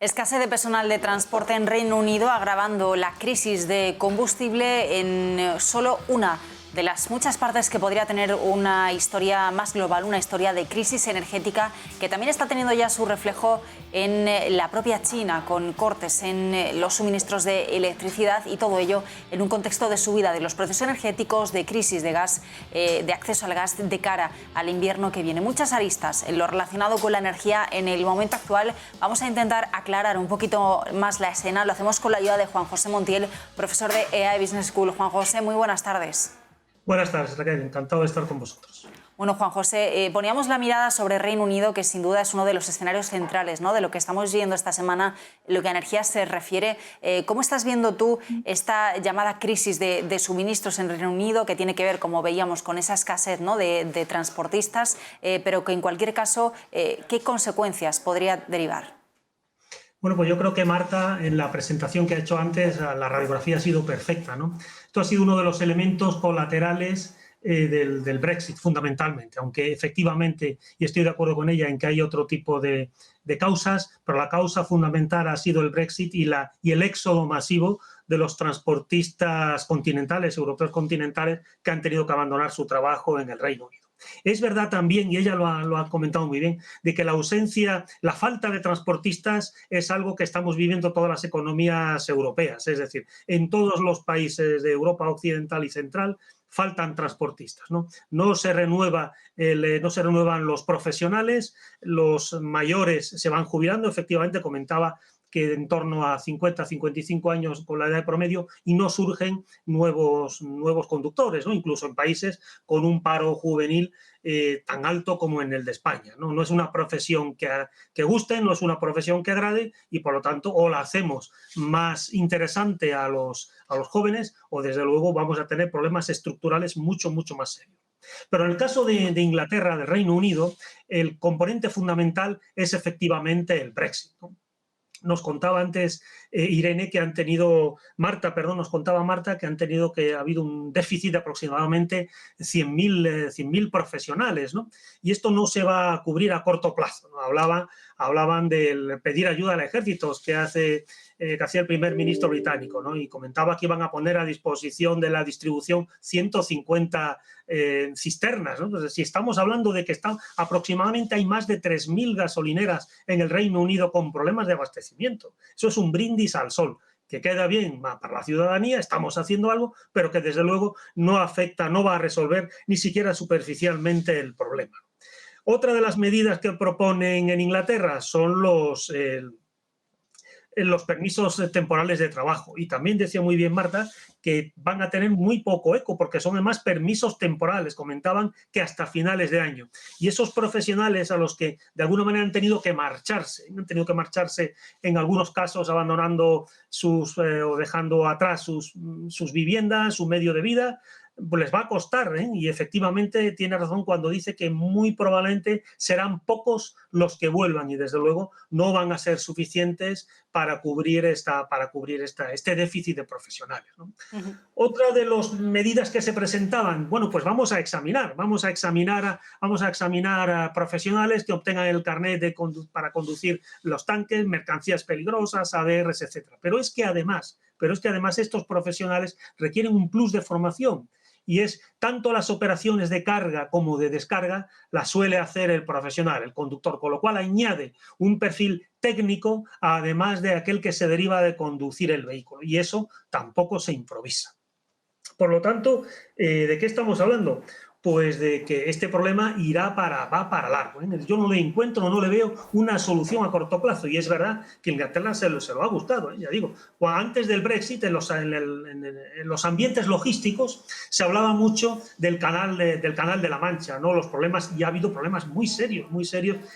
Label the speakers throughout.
Speaker 1: Escasez de personal de transporte en Reino Unido agravando la crisis de combustible en solo una de las muchas partes que podría tener una historia más global, una historia de crisis energética que también está teniendo ya su reflejo en la propia China, con cortes en los suministros de electricidad y todo ello en un contexto de subida de los precios energéticos, de crisis de gas, de acceso al gas de cara al invierno que viene. Muchas aristas en lo relacionado con la energía en el momento actual. Vamos a intentar aclarar un poquito más la escena. Lo hacemos con la ayuda de Juan José Montiel, profesor de EAE Business School. Juan José, muy buenas tardes.
Speaker 2: Buenas tardes, Raquel. Encantado de estar con vosotros.
Speaker 1: Bueno, Juan José, poníamos la mirada sobre Reino Unido, que sin duda es uno de los escenarios centrales, ¿no?, de lo que estamos viendo esta semana, lo que a energía se refiere. ¿Cómo estás viendo tú esta llamada crisis de suministros en Reino Unido, que tiene que ver, como veíamos, con esa escasez, ¿no?, de transportistas, pero que en cualquier caso, ¿qué consecuencias podría derivar?
Speaker 2: Bueno, pues yo creo que Marta, en la presentación que ha hecho antes, la radiografía ha sido perfecta, ¿no? Esto ha sido uno de los elementos colaterales del Brexit, fundamentalmente, aunque efectivamente, y estoy de acuerdo con ella en que hay otro tipo de causas, pero la causa fundamental ha sido el Brexit y el éxodo masivo de los transportistas continentales, europeos continentales, que han tenido que abandonar su trabajo en el Reino Unido. Es verdad también, y ella lo ha comentado muy bien, de que la falta de transportistas es algo que estamos viviendo todas las economías europeas, es decir, en todos los países de Europa occidental y central faltan transportistas, ¿no? No se renuevan los profesionales, los mayores se van jubilando, efectivamente comentaba que en torno a 50, 55 años con la edad de promedio, y no surgen nuevos conductores, ¿no?, incluso en países con un paro juvenil tan alto como en el de España, ¿no? No es una profesión que guste, no es una profesión que agrade, y por lo tanto o la hacemos más interesante a los jóvenes, o desde luego vamos a tener problemas estructurales mucho más serios. Pero en el caso de Inglaterra, del Reino Unido, el componente fundamental es efectivamente el Brexit, ¿no? Nos contaba antes nos contaba Marta que ha habido un déficit de aproximadamente 100.000 profesionales, ¿no? Y esto no se va a cubrir a corto plazo, ¿no? Hablaban del pedir ayuda al ejército que hacía el primer ministro británico, ¿no? Y comentaba que iban a poner a disposición de la distribución 150 cisternas, ¿no? Entonces, si estamos hablando de que aproximadamente hay más de 3.000 gasolineras en el Reino Unido con problemas de abastecimiento, eso es un brindis al sol, que queda bien para la ciudadanía, estamos haciendo algo, pero que desde luego no va a resolver ni siquiera superficialmente el problema. Otra de las medidas que proponen en Inglaterra son los permisos temporales de trabajo. Y también decía muy bien Marta que van a tener muy poco eco, porque son además permisos temporales, comentaban que hasta finales de año. Y esos profesionales a los que de alguna manera han tenido que marcharse en algunos casos abandonando o dejando atrás sus viviendas, su medio de vida, pues les va a costar, ¿eh? Y efectivamente tiene razón cuando dice que muy probablemente serán pocos los que vuelvan, y desde luego no van a ser suficientes para cubrir este déficit de profesionales, ¿no? Otra de las medidas que se presentaban, bueno, pues vamos a examinar a profesionales que obtengan el carnet para conducir los tanques, mercancías peligrosas, ADRs, etcétera. Pero es que además estos profesionales requieren un plus de formación, y es tanto las operaciones de carga como de descarga las suele hacer el profesional, el conductor, con lo cual añade un perfil técnico además de aquel que se deriva de conducir el vehículo, y eso tampoco se improvisa. Por lo tanto, ¿de qué estamos hablando? Pues de que este problema va para largo, ¿eh? Yo no le veo una solución a corto plazo, y es verdad que Inglaterra se lo ha gustado, ¿eh? Ya digo, antes del Brexit, en los ambientes logísticos se hablaba mucho del canal de la Mancha, ¿no? Los problemas, y ha habido problemas muy serios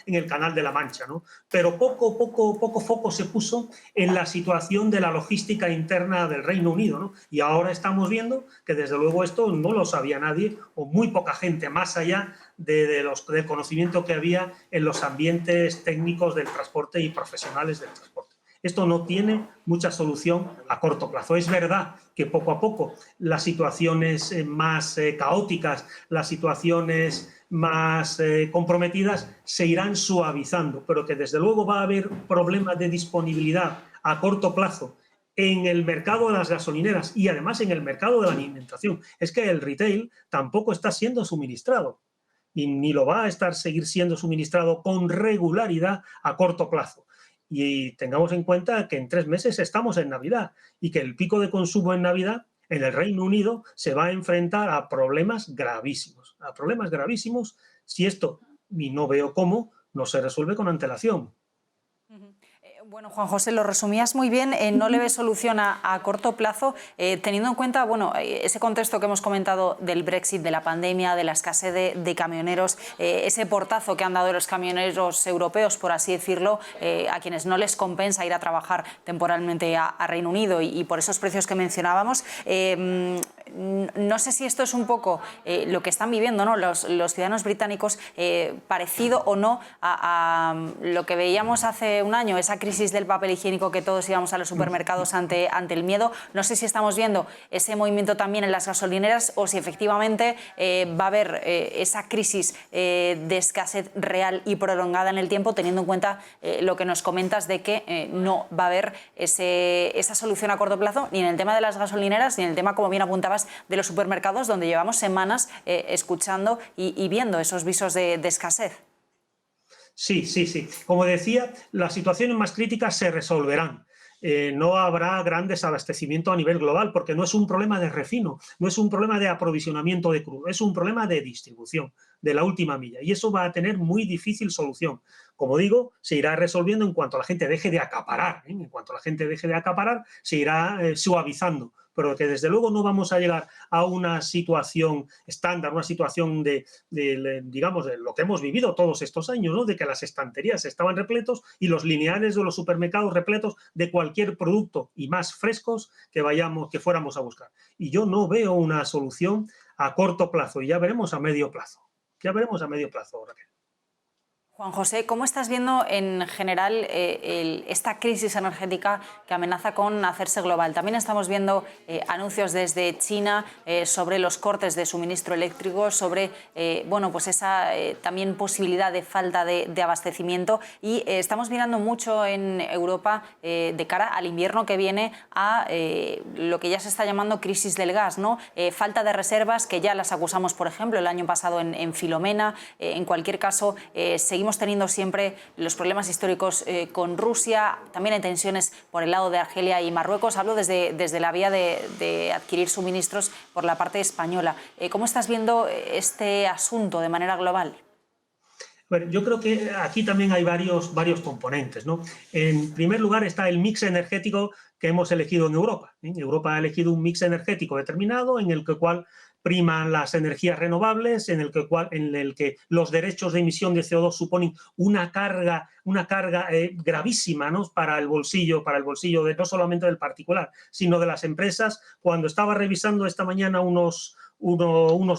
Speaker 2: en el canal de la Mancha, ¿no? Pero poco foco se puso en la situación de la logística interna del Reino Unido, ¿no? Y ahora estamos viendo que desde luego esto no lo sabía nadie, o muy poca gente, más allá del conocimiento que había en los ambientes técnicos del transporte y profesionales del transporte. Esto no tiene mucha solución a corto plazo. Es verdad que poco a poco las situaciones más caóticas, las situaciones más comprometidas se irán suavizando, pero que desde luego va a haber problemas de disponibilidad a corto plazo en el mercado de las gasolineras y además en el mercado de la alimentación. Es que el retail tampoco está siendo suministrado y ni lo va a seguir siendo suministrado con regularidad a corto plazo. Y tengamos en cuenta que en 3 meses estamos en Navidad y que el pico de consumo en Navidad en el Reino Unido se va a enfrentar a problemas gravísimos, si esto, y no veo cómo, no se resuelve con antelación.
Speaker 1: Bueno, Juan José, lo resumías muy bien. No le ves solución a corto plazo, teniendo en cuenta ese contexto que hemos comentado del Brexit, de la pandemia, de la escasez de camioneros, ese portazo que han dado los camioneros europeos, por así decirlo, a quienes no les compensa ir a trabajar temporalmente a Reino Unido y por esos precios que mencionábamos. No sé si esto es un poco lo que están viviendo, ¿no?, los ciudadanos británicos, parecido o no a lo que veíamos hace un año, esa crisis del papel higiénico, que todos íbamos a los supermercados ante el miedo. No sé si estamos viendo ese movimiento también en las gasolineras o si efectivamente va a haber esa crisis de escasez real y prolongada en el tiempo, teniendo en cuenta lo que nos comentas de que no va a haber esa solución a corto plazo, ni en el tema de las gasolineras, ni en el tema, como bien apuntabas, de los supermercados, donde llevamos semanas escuchando y viendo esos visos de escasez.
Speaker 2: Sí. Como decía, las situaciones más críticas se resolverán. No habrá gran desabastecimiento a nivel global, porque no es un problema de refino, no es un problema de aprovisionamiento de crudo, es un problema de distribución, de la última milla. Y eso va a tener muy difícil solución. Como digo, se irá resolviendo en cuanto la gente deje de acaparar. En cuanto la gente deje de acaparar, se irá suavizando. Pero que desde luego no vamos a llegar a una situación estándar, una situación digamos, de lo que hemos vivido todos estos años, ¿no?, de que las estanterías estaban repletos y los lineales de los supermercados repletos de cualquier producto y más frescos que fuéramos a buscar. Y yo no veo una solución a corto plazo, y ya veremos a medio plazo. Raquel.
Speaker 1: Juan José, ¿cómo estás viendo en general esta crisis energética que amenaza con hacerse global? También estamos viendo anuncios desde China sobre los cortes de suministro eléctrico, sobre esa también posibilidad de falta de abastecimiento, y estamos mirando mucho en Europa de cara al invierno que viene a lo que ya se está llamando crisis del gas, ¿no? Falta de reservas, que ya las acusamos, por ejemplo, el año pasado en Filomena. En cualquier caso, seguimos teniendo siempre los problemas históricos con Rusia. También hay tensiones por el lado de Argelia y Marruecos. Hablo desde la vía de adquirir suministros por la parte española. ¿Cómo estás viendo este asunto de manera global?
Speaker 2: Bueno, yo creo que aquí también hay varios componentes, ¿no? En primer lugar está el mix energético que hemos elegido en Europa. Europa ha elegido un mix energético determinado en el cual priman las energías renovables, en el que los derechos de emisión de CO2 suponen una carga gravísima, ¿no?, para el bolsillo no solamente del particular, sino de las empresas. Cuando estaba revisando esta mañana unos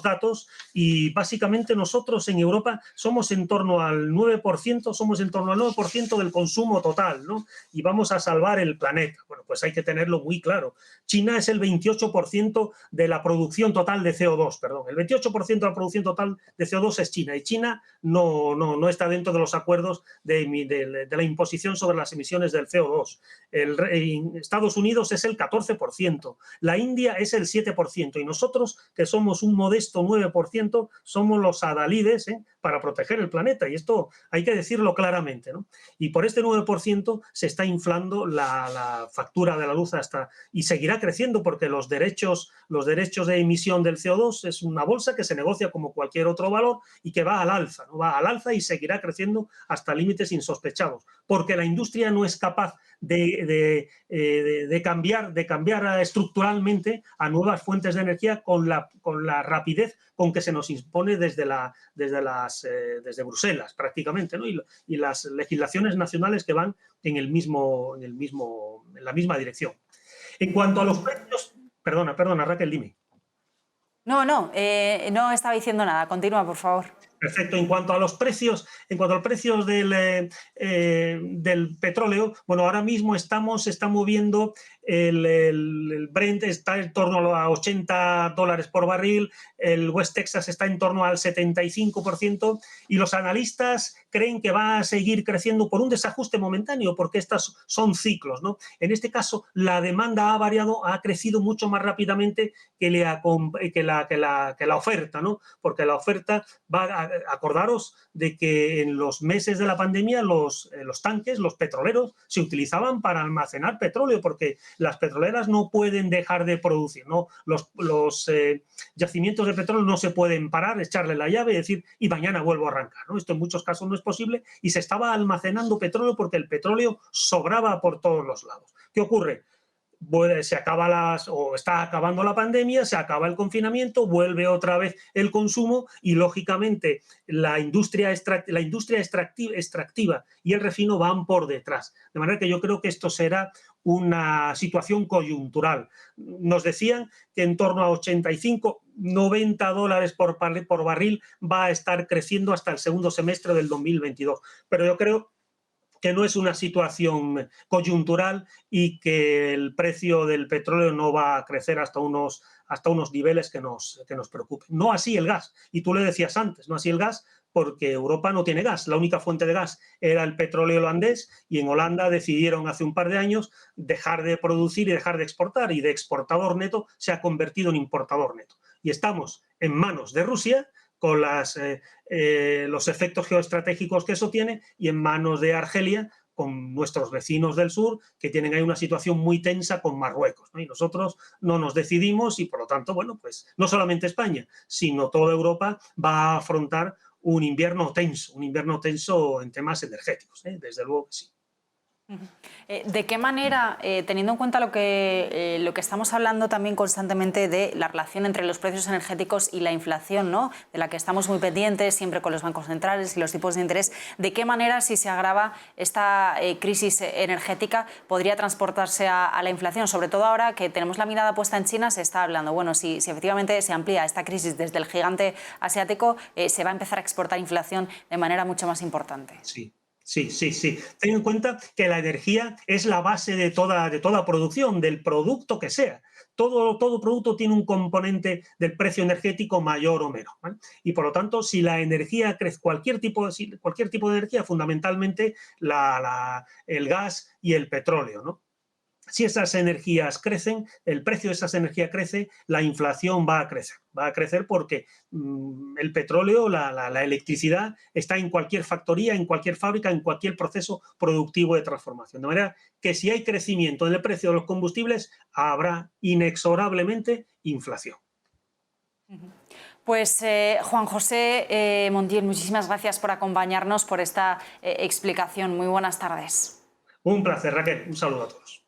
Speaker 2: datos, y básicamente nosotros en Europa somos en torno al 9%, del consumo total, ¿no?, y vamos a salvar el planeta. Bueno, pues hay que tenerlo muy claro. China es el 28% de la producción total de CO2, el 28% de la producción total de CO2 es China, y China no está dentro de los acuerdos de la imposición sobre las emisiones del CO2. Estados Unidos es el 14%, la India es el 7%, y nosotros, que somos un modesto 9%, somos los adalides para proteger el planeta, y esto hay que decirlo claramente, ¿no? Y por este 9% se está inflando la factura de la luz y seguirá creciendo, porque los derechos de emisión del CO2 es una bolsa que se negocia como cualquier otro valor y que va al alza, ¿no? Va al alza y seguirá creciendo hasta límites insospechados, porque la industria no es capaz de cambiar estructuralmente a nuevas fuentes de energía con la rapidez con que se nos impone desde Bruselas, prácticamente, ¿no? Y las legislaciones nacionales que van en la misma dirección. En cuanto a los precios... Perdona, Raquel, dime.
Speaker 1: No estaba diciendo nada. Continúa, por favor.
Speaker 2: Perfecto. En cuanto a los precios, del petróleo, bueno, ahora mismo se está moviendo el Brent está en torno a $80 por barril, el West Texas está en torno al 75% y los analistas creen que va a seguir creciendo por un desajuste momentáneo porque estos son ciclos, ¿no? En este caso, la demanda ha variado, ha crecido mucho más rápidamente que la oferta, ¿no? Porque la oferta acordaros de que en los meses de la pandemia los tanques, los petroleros, se utilizaban para almacenar petróleo porque las petroleras no pueden dejar de producir, ¿no? Los yacimientos de petróleo no se pueden parar, echarle la llave y decir, y mañana vuelvo a arrancar, ¿no? Esto en muchos casos no es posible y se estaba almacenando petróleo porque el petróleo sobraba por todos los lados. ¿Qué ocurre? Está acabando la pandemia, se acaba el confinamiento, vuelve otra vez el consumo y, lógicamente, la industria extractiva y el refino van por detrás. De manera que yo creo que esto será una situación coyuntural. Nos decían que en torno a 85, $90 por barril va a estar creciendo hasta el segundo semestre del 2022. Pero yo creo que no es una situación coyuntural y que el precio del petróleo no va a crecer hasta unos niveles que nos preocupen. No así el gas. Y tú le decías antes, no así el gas, porque Europa no tiene gas. La única fuente de gas era el petróleo holandés y en Holanda decidieron hace un par de años dejar de producir y dejar de exportar y de exportador neto se ha convertido en importador neto. Y estamos en manos de Rusia con los efectos geoestratégicos que eso tiene y en manos de Argelia con nuestros vecinos del sur que tienen ahí una situación muy tensa con Marruecos, ¿no? Y nosotros no nos decidimos y por lo tanto, bueno, pues no solamente España, sino toda Europa va a afrontar un invierno tenso en temas energéticos, ¿eh? Desde luego que sí.
Speaker 1: ¿De qué manera, teniendo en cuenta lo que estamos hablando también constantemente de la relación entre los precios energéticos y la inflación, ¿no? De la que estamos muy pendientes siempre con los bancos centrales y los tipos de interés, de qué manera, si se agrava esta crisis energética, podría transportarse a la inflación? Sobre todo ahora que tenemos la mirada puesta en China, se está hablando, bueno, si efectivamente se amplía esta crisis desde el gigante asiático, se va a empezar a exportar inflación de manera mucho más importante.
Speaker 2: Sí. Sí. Ten en cuenta que la energía es la base de toda producción, del producto que sea. Todo producto tiene un componente del precio energético mayor o menor, ¿vale? Y por lo tanto, si la energía crece, cualquier tipo de energía, fundamentalmente el gas y el petróleo, ¿no? Si esas energías crecen, el precio de esas energías crece, la inflación va a crecer. Va a crecer porque el petróleo, la electricidad, está en cualquier factoría, en cualquier fábrica, en cualquier proceso productivo de transformación. De manera que si hay crecimiento en el precio de los combustibles, habrá inexorablemente inflación.
Speaker 1: Pues Juan José Montiel, muchísimas gracias por acompañarnos, por esta explicación. Muy buenas tardes.
Speaker 2: Un placer, Raquel. Un saludo a todos.